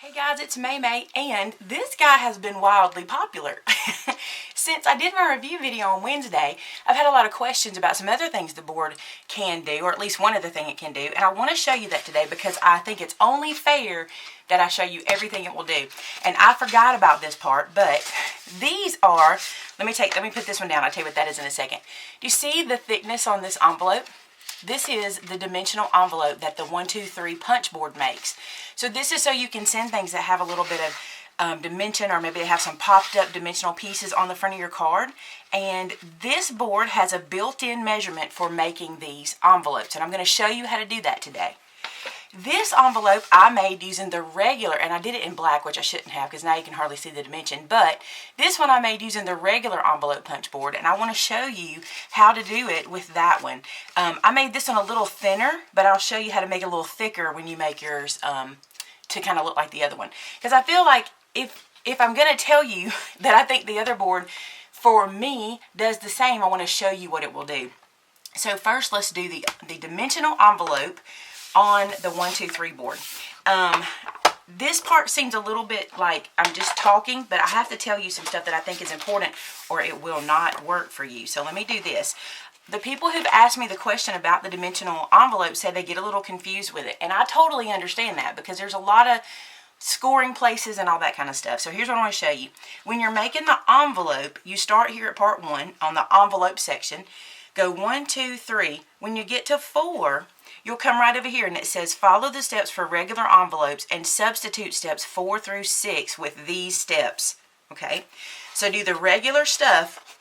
Hey guys, it's Maymay, and this guy has been wildly popular. Since I did my review video on Wednesday, I've had a lot of questions about some other things the board can do, or at least one other thing it can do, and I want to show you that today because I think it's only fair that I show you everything it will do. And I forgot about this part, but these are, let me put this one down, I'll tell you what that is in a second. Do you see the thickness on this envelope? This is the dimensional envelope that the 123 punch board makes. So this is so you can send things that have a little bit of dimension, or maybe they have some popped up dimensional pieces on the front of your card. And this board has a built-in measurement for making these envelopes, and I'm going to show you how to do that today. This envelope I made using the regular, and I did it in black, which I shouldn't have because now you can hardly see the dimension, but this one I made using the regular envelope punch board, and I want to show you how to do it with that one. I made this one a little thinner, but I'll show you how to make it a little thicker when you make yours to kind of look like the other one. Because I feel like if I'm going to tell you that I think the other board for me does the same, I want to show you what it will do. So first let's do the dimensional envelope on the 123 board. This part seems a little bit like I'm just talking, but I have to tell you some stuff that I think is important or it will not work for you. So let me do this. The people who've asked me the question about the dimensional envelope say they get a little confused with it, and I totally understand that because there's a lot of scoring places and all that kind of stuff. So here's what I want to show you. When you're making the envelope, you start here at part 1 on the envelope section. Go 1, 2, 3. When you get to 4, you'll come right over here and it says follow the steps for regular envelopes and substitute steps 4 through 6 with these steps. Okay, so do the regular stuff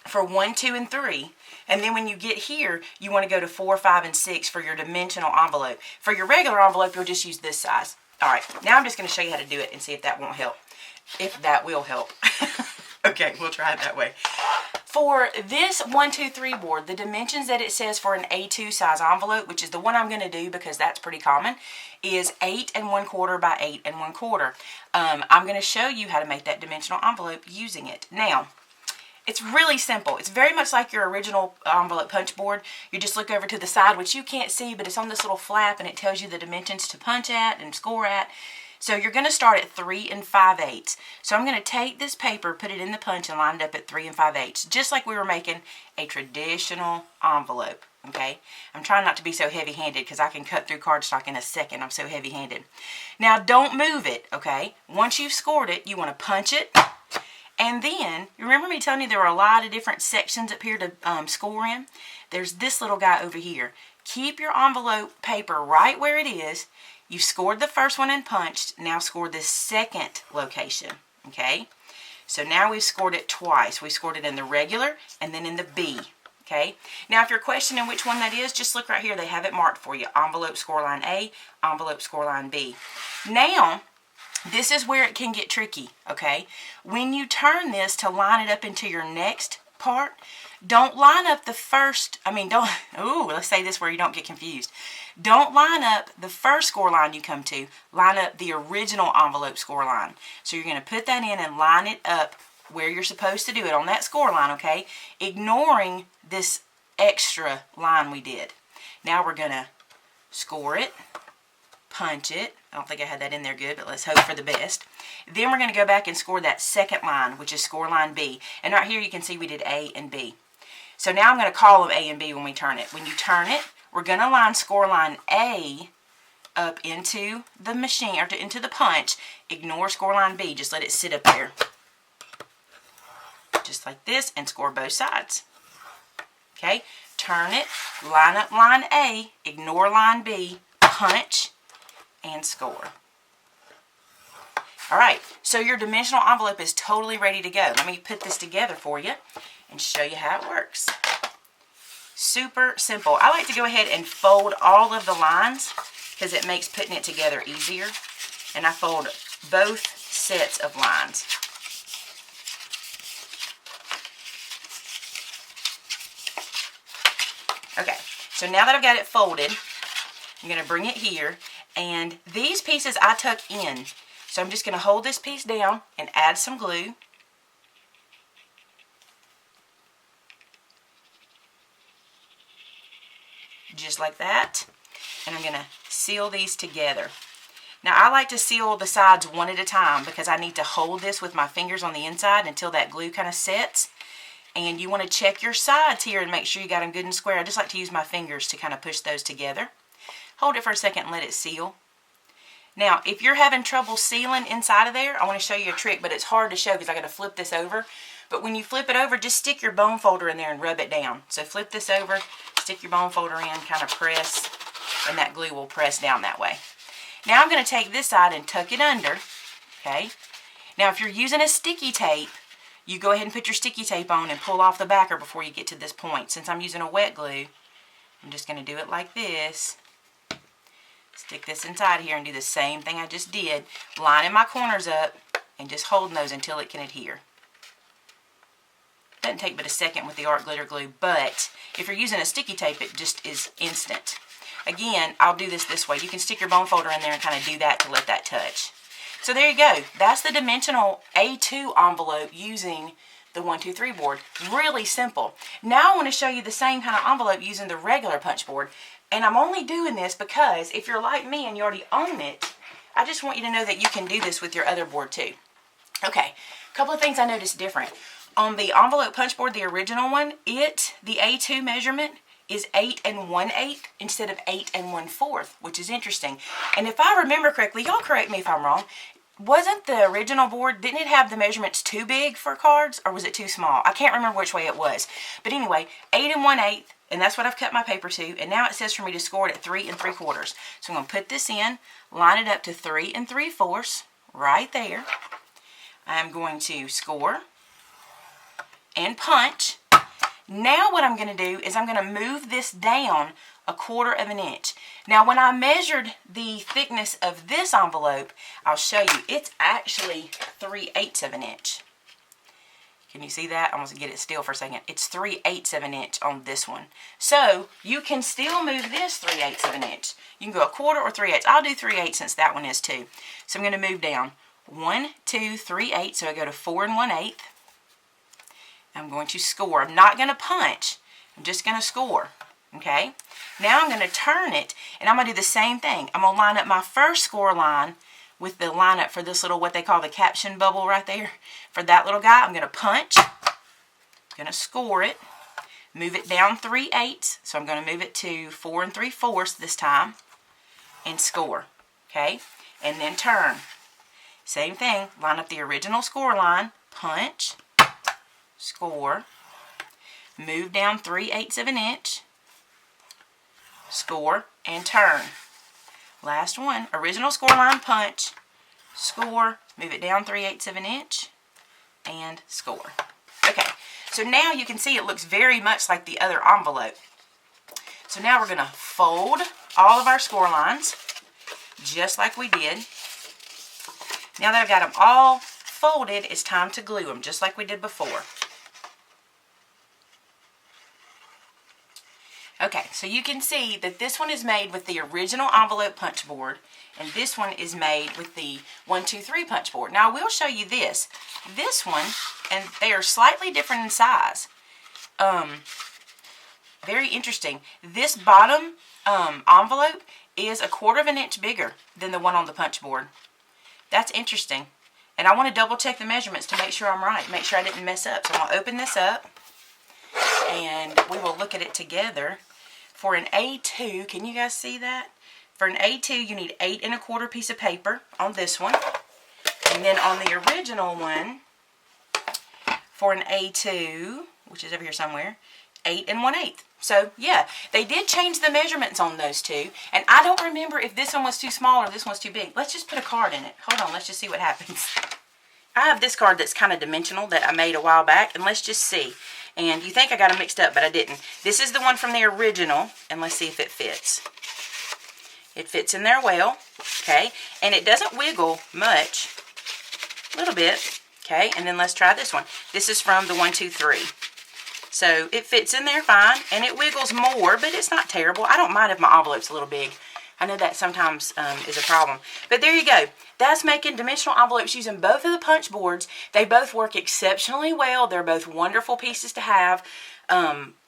for 1, 2, and 3, and then when you get here you want to go to 4, 5, and 6 for your dimensional envelope. For your regular envelope you'll just use this size. Alright, now I'm just going to show you how to do it and see if that won't help. If that will help. Okay, we'll try it that way. For this 123 board, the dimensions that it says for an A2 size envelope, which is the one I'm going to do because that's pretty common, is 8 1/4 by 8 1/4. I'm going to show you how to make that dimensional envelope using it. Now, it's really simple. It's very much like your original envelope punch board. You just look over to the side, which you can't see, but it's on this little flap and it tells you the dimensions to punch at and score at. So you're going to start at 3 5/8. So I'm going to take this paper, put it in the punch, and line it up at 3 5/8, just like we were making a traditional envelope. Okay? I'm trying not to be so heavy-handed because I can cut through cardstock in a second. I'm so heavy-handed. Now don't move it, okay? Once you've scored it, you want to punch it. And then, you remember me telling you there were a lot of different sections up here to score in? There's this little guy over here. Keep your envelope paper right where it is. You've scored the first one and punched. Now score the second location. Okay? So now we've scored it twice. We scored it in the regular and then in the B. Okay? Now if you're questioning which one that is, just look right here. They have it marked for you. Envelope scoreline A, envelope scoreline B. Now, this is where it can get tricky. Okay? When you turn this to line it up into your next part, don't line up the first, let's say this where you don't get confused. Don't line up the first score line you come to. Line up the original envelope score line. So you're going to put that in and line it up where you're supposed to do it on that score line, okay? Ignoring this extra line we did. Now we're going to score it, punch it. I don't think I had that in there good, but let's hope for the best. Then we're going to go back and score that second line, which is score line B. And right here you can see we did A and B. So now I'm going to call them A and B when we turn it. When you turn it, we're going to line score line A up into the machine, or into the punch. Ignore score line B. Just let it sit up there. Just like this, and score both sides. Okay? Turn it, line up line A, ignore line B, punch, and score. Alright, so your dimensional envelope is totally ready to go. Let me put this together for you and show you how it works. Super simple. I like to go ahead and fold all of the lines because it makes putting it together easier. And I fold both sets of lines. Okay, so now that I've got it folded, I'm going to bring it here. And these pieces I tuck in. So I'm just going to hold this piece down and add some glue. Just like that. And I'm going to seal these together. Now I like to seal the sides one at a time because I need to hold this with my fingers on the inside until that glue kind of sets. And you want to check your sides here and make sure you got them good and square. I just like to use my fingers to kind of push those together. Hold it for a second and let it seal. Now, if you're having trouble sealing inside of there, I want to show you a trick, but it's hard to show because I got to flip this over. But when you flip it over, just stick your bone folder in there and rub it down. So flip this over, stick your bone folder in, kind of press, and that glue will press down that way. Now I'm going to take this side and tuck it under, okay? Now if you're using a sticky tape, you go ahead and put your sticky tape on and pull off the backer before you get to this point. Since I'm using a wet glue, I'm just going to do it like this. Stick this inside here and do the same thing I just did, lining my corners up and just holding those until it can adhere. Doesn't take but a second with the art glitter glue, but if you're using a sticky tape, it just is instant. Again, I'll do this way. You can stick your bone folder in there and kind of do that to let that touch. So there you go. That's the dimensional A2 envelope using the 123 board. Really simple. Now I want to show you the same kind of envelope using the regular punch board. And I'm only doing this because if you're like me and you already own it, I just want you to know that you can do this with your other board too. Okay, a couple of things I noticed different. On the envelope punch board, the original one, the A2 measurement is 8 1/8 instead of 8 1/4, which is interesting. And if I remember correctly, y'all correct me if I'm wrong, wasn't the original board, didn't it have the measurements too big for cards, or was it too small? I can't remember which way it was. But anyway, 8 1/8, and that's what I've cut my paper to, and now it says for me to score it at 3 3/4. So I'm going to put this in, line it up to 3 3/4, right there. I'm going to score and punch. Now what I'm going to do is I'm going to move this down 1/4 inch. Now when I measured the thickness of this envelope, I'll show you, it's actually 3/8 inch. Can you see that? I'm going to get it still for a second. It's 3/8 inch on this one. So you can still move this 3/8 inch. You can go 1/4 or 3/8. I'll do 3/8 since that one is too. So I'm going to move down 1, 2, 3/8. So I go to 4 1/8. I'm going to score. I'm not going to punch. I'm just going to score. Okay? Now I'm going to turn it, and I'm going to do the same thing. I'm going to line up my first score line with the lineup for this little, what they call the caption bubble right there. For that little guy, I'm going to punch. I'm going to score it. Move it down 3/8. So I'm going to move it to 4 3/4 this time. And score. Okay? And then turn. Same thing. Line up the original score line. Punch. Score, move down 3/8 inch, score, and turn. Last one, original score line, punch, score, move it down 3/8 inch, and score. Okay, so now you can see it looks very much like the other envelope. So now we're going to fold all of our score lines, just like we did. Now that I've got them all folded, it's time to glue them, just like we did before. Okay, so you can see that this one is made with the original envelope punch board, and this one is made with the 123 punch board. Now, I will show you this. This one, and they are slightly different in size. Very interesting. This bottom envelope is 1/4 inch bigger than the one on the punch board. That's interesting. And I want to double check the measurements to make sure I'm right, make sure I didn't mess up. So I'm going to open this up, and we will look at it together. For an A2, can you guys see that? For an A2, you need 8 1/4 piece of paper on this one. And then on the original one, for an A2, which is over here somewhere, 8 1/8. So, yeah, they did change the measurements on those two. And I don't remember if this one was too small or this one's too big. Let's just put a card in it. Hold on, let's just see what happens. I have this card that's kind of dimensional that I made a while back, and let's just see. And you think I got them mixed up, but I didn't. This is the one from the original, and let's see if it fits. It fits in there well, okay? And it doesn't wiggle much, a little bit, okay? And then let's try this one. This is from the 123. So it fits in there fine, and it wiggles more, but it's not terrible. I don't mind if my envelope's a little big. I know that sometimes is a problem. But there you go. That's making dimensional envelopes using both of the punch boards. They both work exceptionally well. They're both wonderful pieces to have.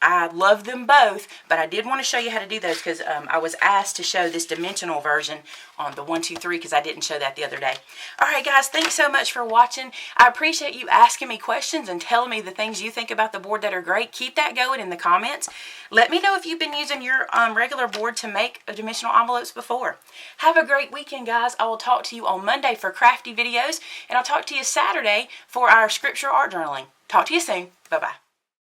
I love them both, but I did want to show you how to do those because I was asked to show this dimensional version on the 1, 2, 3 because I didn't show that the other day. Alright guys, thanks so much for watching. I appreciate you asking me questions and telling me the things you think about the board that are great. Keep that going in the comments. Let me know if you've been using your regular board to make dimensional envelopes before. Have a great weekend, guys. I will talk to you on Monday for crafty videos, and I'll talk to you Saturday for our scripture art journaling. Talk to you soon. Bye-bye.